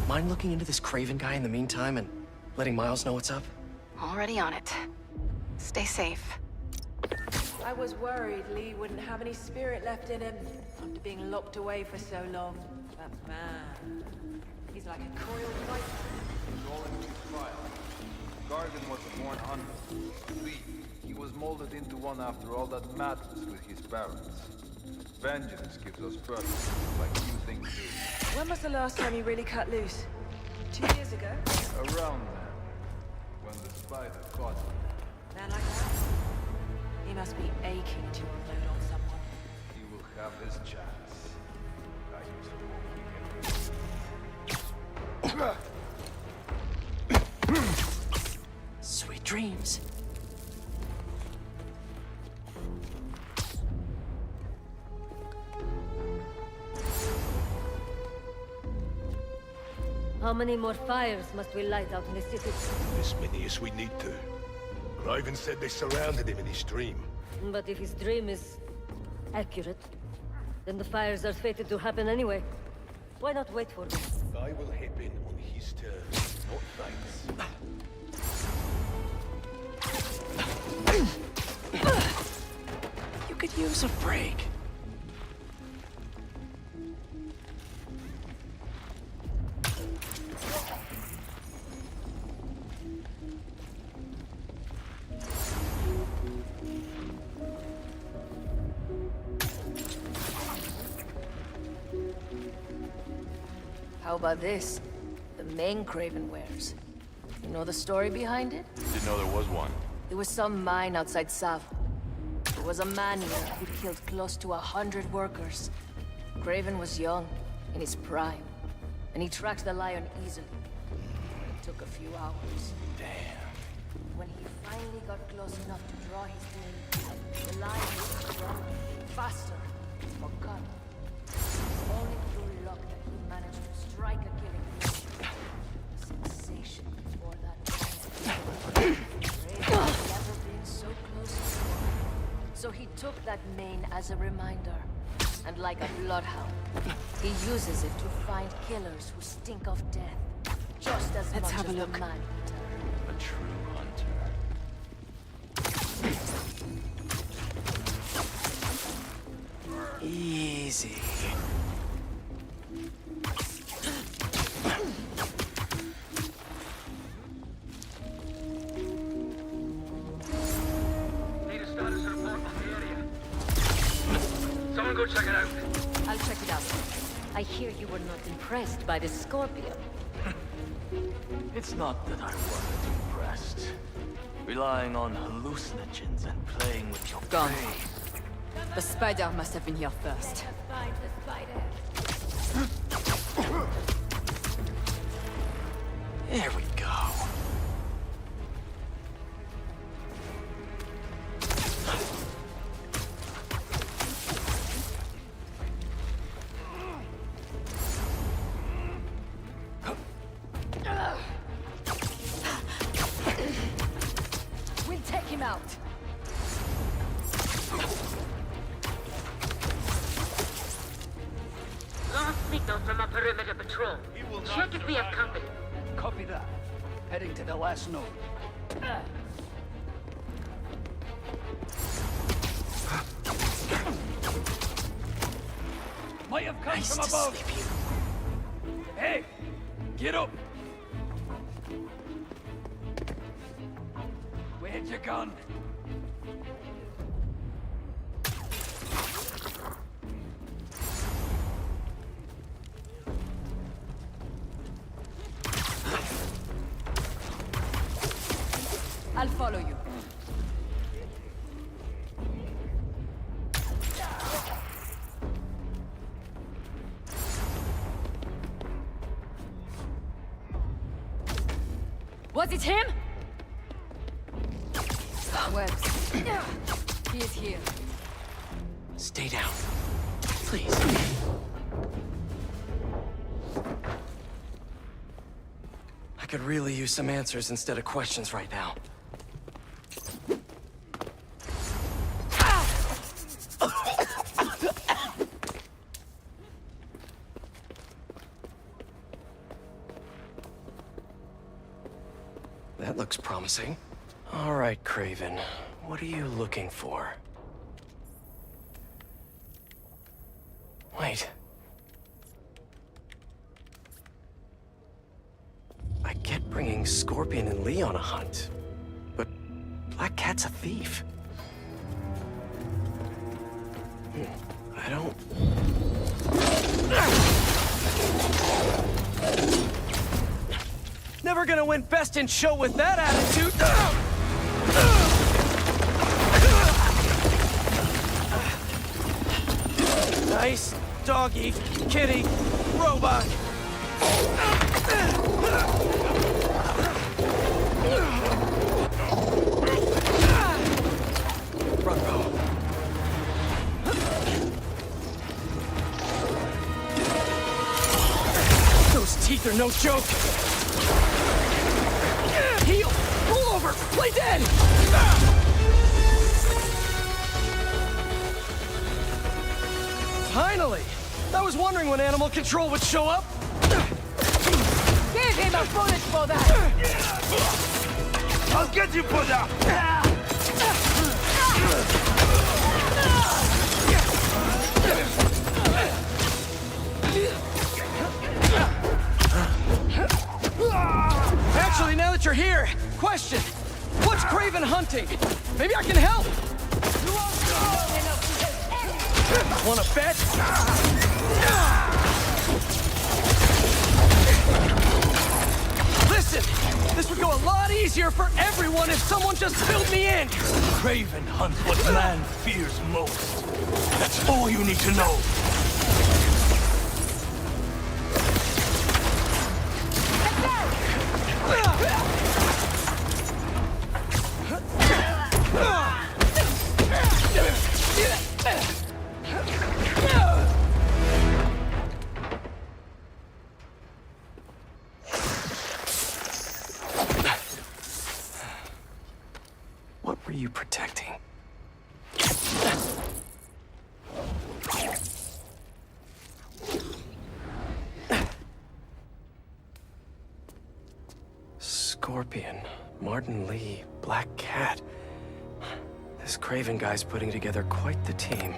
Mind looking into this Craven guy in the meantime and letting Miles know what's up? Already on it. Stay safe. I was worried Lee wouldn't have any spirit left in him after being locked away for so long. But man, he's like a coiled knife. All in his file. Gargan was a born hunter. Lee, he was molded into one after all that madness with his parents. Vengeance gives us purpose, like few things do. When was the last time you really cut loose? 2 years ago? Around then, when the spider caught him. Man like that? He must be aching to unload on someone. He will have his chance. I used to Sweet dreams. How many more fires must we light out in the city? As many as we need to. Raven said they surrounded him in his dream. But if his dream is accurate, then the fires are fated to happen anyway. Why not wait for them? I will hip in on his terms, not thanks. You could use a break. How about this? The main Craven wears. You know the story behind it? Didn't know there was one. There was some mine outside Savo. There was a man here who'd killed close to 100 workers. Craven was young, in his prime, and he tracked the lion easily. It took a few hours. Damn. When he finally got close enough to draw his blade, the lion was stronger, faster, more cunning. Only through luck that he managed to strike a killing blow. The sensation before that Craven had never been so close before. So he took that mane as a reminder. And like a bloodhound, he uses it to find killers who stink of death. Just as much as the man. A true hunter. Easy. Need a status report on the area. Someone go check it out. I'll check it out. I hear you were not impressed by the Scorpion. It's not that I wasn't impressed. Relying on hallucinogens and playing with your Gone. brain. The spider must have been here first. Find the spider. There we go. We'll take him out. Last signal from a perimeter patrol. Check if we have company. Copy that. Heading to the last node. Might have come Nice from to above. sleep here. Hey, get up. Where'd you gone? I'll follow you. Was it him? Well, he is here. Stay down. Please. I could really use some answers instead of questions right now. That looks promising. All right, Kraven. What are you looking for? Wait. I get bringing Scorpion and Lee on a hunt, but Black Cat's a thief. I don't... Never gonna win Best in Show with that attitude! Nice doggy, kitty, robot. Front Those teeth are no joke. Heal! Roll over! Play dead! Finally! I was wondering when Animal Control would show up. Give him a bullet for that! I'll get you for that! Actually, now that you're here, question. What's Kraven hunting? Maybe I can help. Wanna bet? Listen, this would go a lot easier for everyone if someone just filled me in. Kraven hunts what man fears most. That's all you need to know. What were you protecting? Scorpion, Martin Lee, Black Cat. This Kraven guy's putting together quite the team.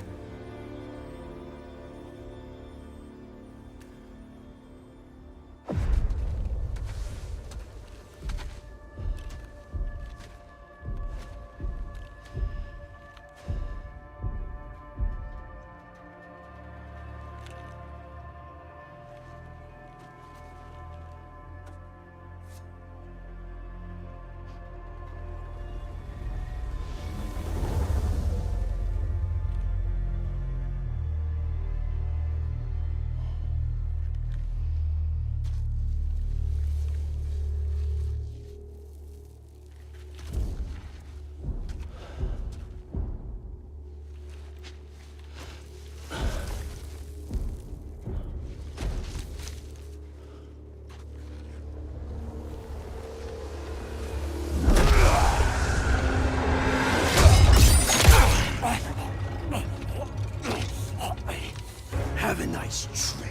Have a nice trip.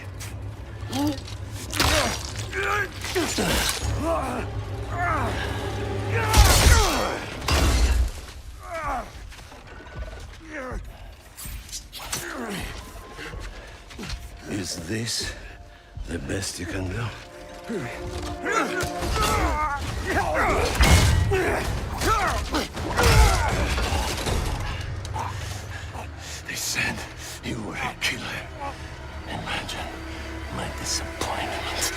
Is this the best you can do? They said you were a killer. Imagine my disappointment.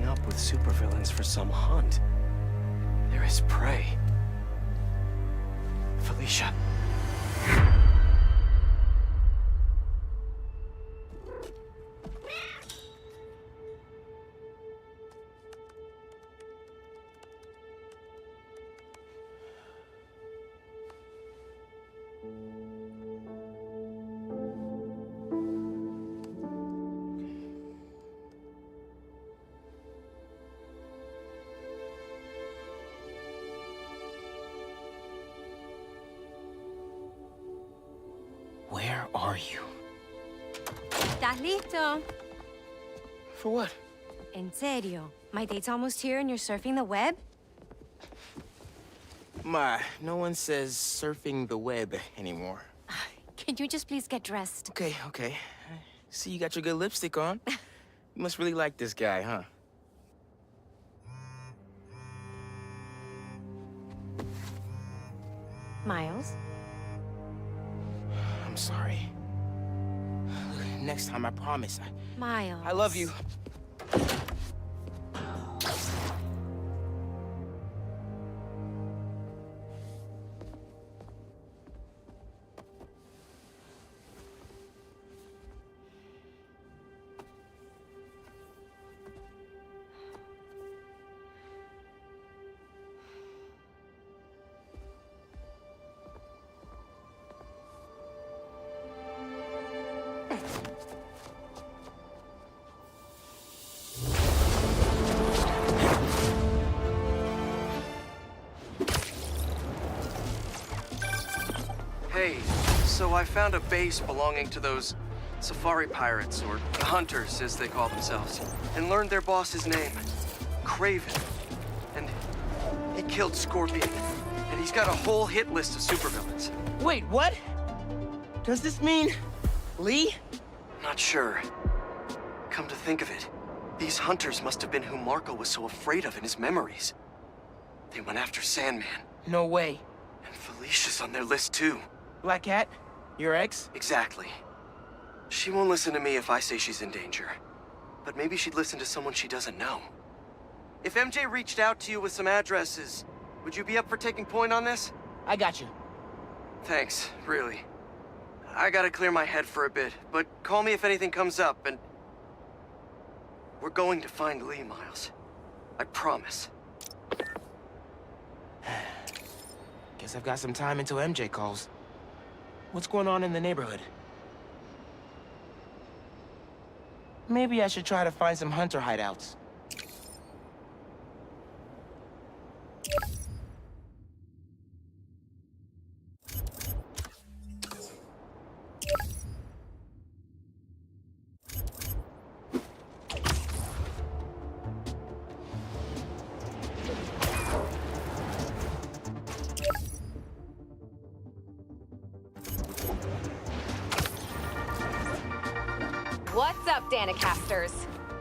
up with supervillains for some hunt. There is prey. Felicia. Where are you? ¿Estás listo? For what? En serio? My date's almost here and you're surfing the web? Ma, no one says surfing the web anymore. Can you just please get dressed? Okay, okay. See, you got your good lipstick on. You must really like this guy, huh? Miles? I'm sorry. Next time, I promise. Miles. I love you. Hey, so I found a base belonging to those safari pirates, or hunters as they call themselves, and learned their boss's name, Kraven. And he killed Scorpion, and he's got a whole hit list of supervillains. Wait, what? Does this mean Lee? Not sure. Come to think of it, these hunters must have been who Marco was so afraid of in his memories. They went after Sandman. No way. And Felicia's on their list too. Black Cat? Your ex? Exactly. She won't listen to me if I say she's in danger. But maybe she'd listen to someone she doesn't know. If MJ reached out to you with some addresses, would you be up for taking point on this? I got you. Thanks, really. I gotta clear my head for a bit, but call me if anything comes up, and... we're going to find Lee, Miles. I promise. Guess I've got some time until MJ calls. What's going on in the neighborhood? Maybe I should try to find some hunter hideouts. What's up, Danicasters?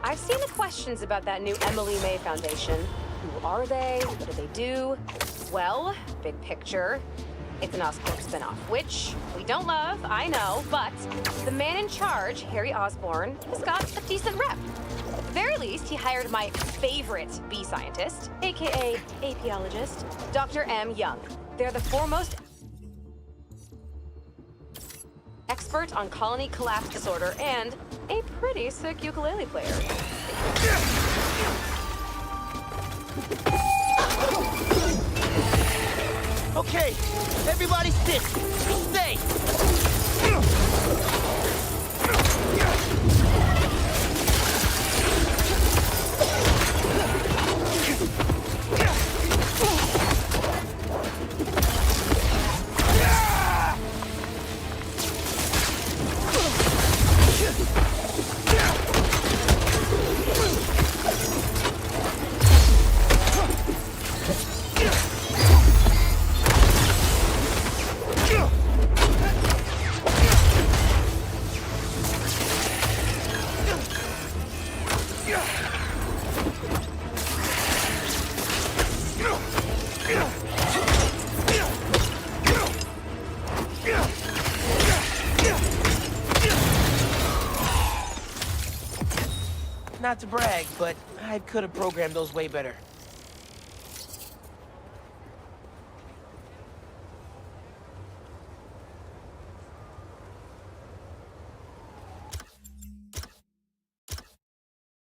I've seen the questions about that new Emily May Foundation. Who are they? What do they do? Well, big picture, it's an Oscorp spinoff, which we don't love, I know, but the man in charge, Harry Osborn, has got a decent rep. At the very least, he hired my favorite bee scientist, aka apiologist, Dr. M. Young. They're the foremost expert on colony collapse disorder and a pretty sick ukulele player. Okay, everybody sit. Stay. Yeah! Not to brag, but I could have programmed those way better.